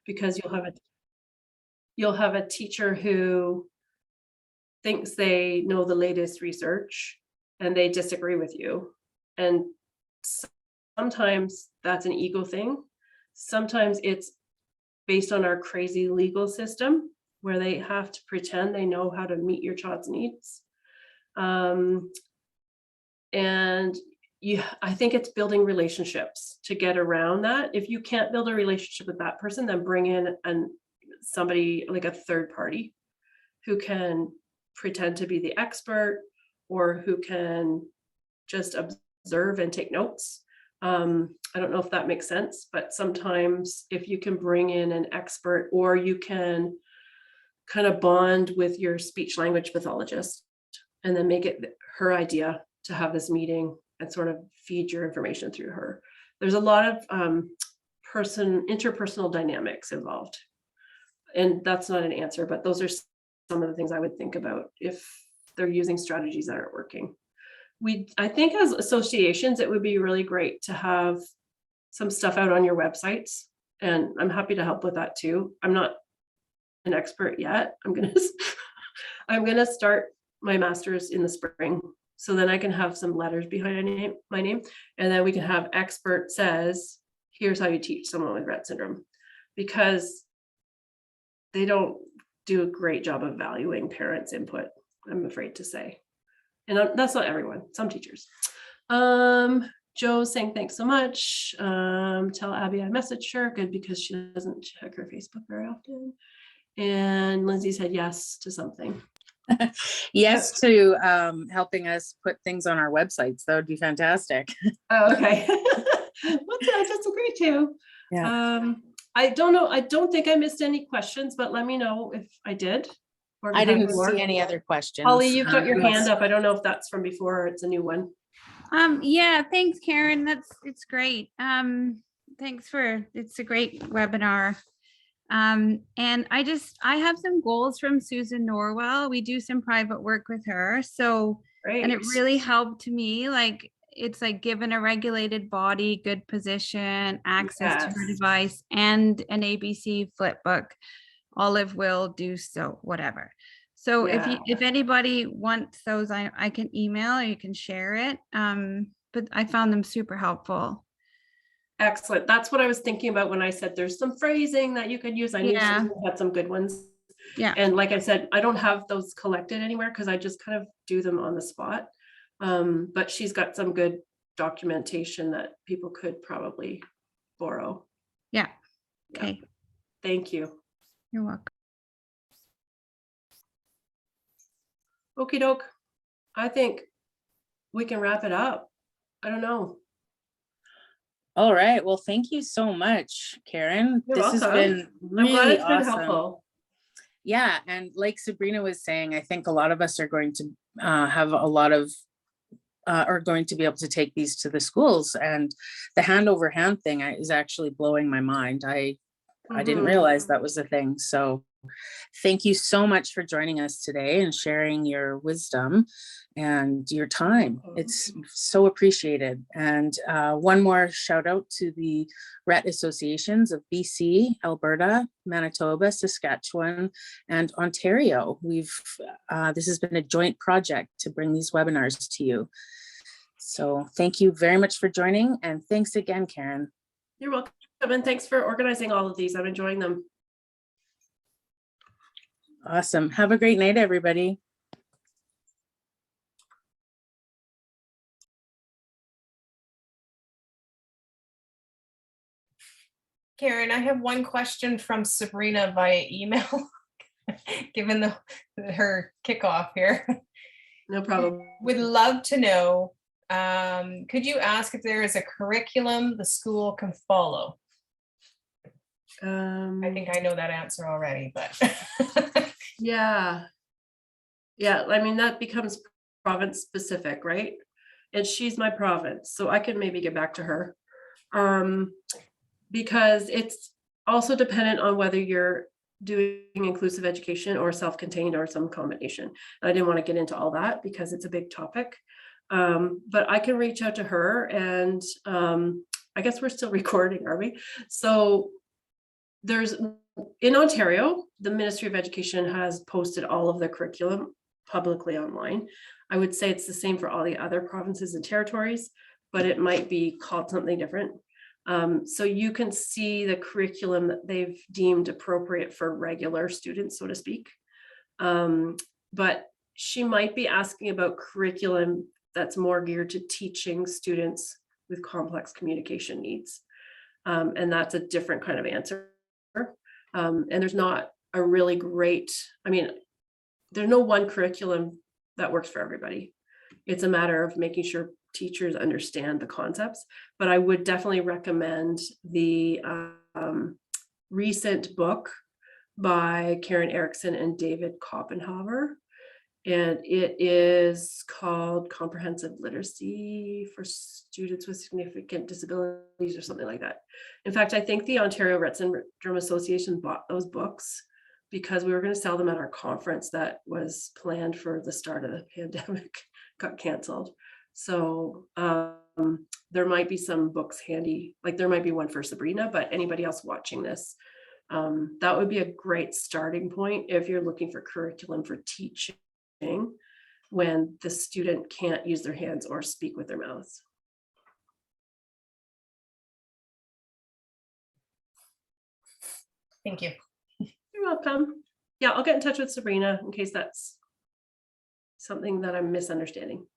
because you'll have a teacher who thinks they know the latest research and they disagree with you. And sometimes that's an ego thing. Sometimes it's based on our crazy legal system where they have to pretend they know how to meet your child's needs. And I think it's building relationships to get around that. If you can't build a relationship with that person, then bring in somebody like a third party who can pretend to be the expert or who can just observe and take notes. I don't know if that makes sense, but sometimes if you can bring in an expert, or you can kind of bond with your speech language pathologist and then make it her idea to have this meeting and sort of feed your information through her. There's a lot of interpersonal dynamics involved. And that's not an answer, but those are some of the things I would think about if they're using strategies that aren't working. I think as associations, it would be really great to have some stuff out on your websites, and I'm happy to help with that too. I'm not an expert yet. I'm gonna start my master's in the spring, so then I can have some letters behind my name, and then we can have expert says, here's how you teach someone with Rett syndrome, because they don't do a great job of valuing parents' input, I'm afraid to say. And that's not everyone, some teachers. Joe's saying thanks so much. Tell Abby I messaged her, good, because she doesn't check her Facebook very often. And Lindsay said yes to something. Yes to helping us put things on our websites. That would be fantastic. Oh, okay. I disagree too. Yeah. I don't know. I don't think I missed any questions, but let me know if I did. I didn't see any other questions. Holly, you've got your hand up. I don't know if that's from before or it's a new one. Yeah, thanks, Karen. It's great. It's a great webinar. And I have some goals from Susan Norwell. We do some private work with her. So, Great. And it really helped me. Like, it's like given a regulated body, good position, access to her device, and an ABC flip book. Olive will do so, whatever. So if anybody wants those, I can email or you can share it. But I found them super helpful. Excellent. That's what I was thinking about when I said there's some phrasing that you could use. I knew Susan had some good ones. Yeah. And like I said, I don't have those collected anywhere because I just kind of do them on the spot. But she's got some good documentation that people could probably borrow. Yeah. Okay. Yeah. Thank you. You're welcome. Okie doke. I think we can wrap it up. I don't know. All right. Well, thank you so much, Karen. You're this welcome. has been really I'm glad it's been awesome. helpful. Yeah. And like Sabrina was saying, I think a lot of us are going to have a lot of are going to be able to take these to the schools, and the hand over hand thing is actually blowing my mind. I didn't realize that was a thing. So thank you so much for joining us today and sharing your wisdom and your time. It's so appreciated. And one more shout out to the Rett associations of BC, Alberta, Manitoba, Saskatchewan, and Ontario. This has been a joint project to bring these webinars to you. So thank you very much for joining, and thanks again, Karen. You're welcome, and thanks for organizing all of these. I'm enjoying them. Awesome. Have a great night, everybody. Karen, I have one question from Sabrina via email, given her kickoff here. No problem. Would love to know, could you ask if there is a curriculum the school can follow? I think I know that answer already, but. Yeah. I mean, that becomes province specific, right? And she's my province, so I can maybe get back to her. Because it's also dependent on whether you're doing inclusive education or self-contained or some combination. I didn't want to get into all that because it's a big topic. But I can reach out to her, and I guess we're still recording, are we? So there's, in Ontario, the Ministry of Education has posted all of the curriculum publicly online. I would say it's the same for all the other provinces and territories, but it might be called something different. So you can see the curriculum that they've deemed appropriate for regular students, so to speak. But she might be asking about curriculum that's more geared to teaching students with complex communication needs. And that's a different kind of answer. And there's not a really great, I mean, there's no one curriculum that works for everybody. It's a matter of making sure teachers understand the concepts, but I would definitely recommend the recent book by Karen Erickson and David Koppenhaver. And it is called Comprehensive Literacy for Students with Significant Disabilities or something like that. In fact, I think the Ontario Rett Syndrome Association bought those books because we were going to sell them at our conference that was planned for the start of the pandemic, got canceled. So there might be some books handy, like there might be one for Sabrina, but anybody else watching this, that would be a great starting point if you're looking for curriculum for teaching when the student can't use their hands or speak with their mouths. Thank you. You're welcome. Yeah, I'll get in touch with Sabrina in case that's something that I'm misunderstanding.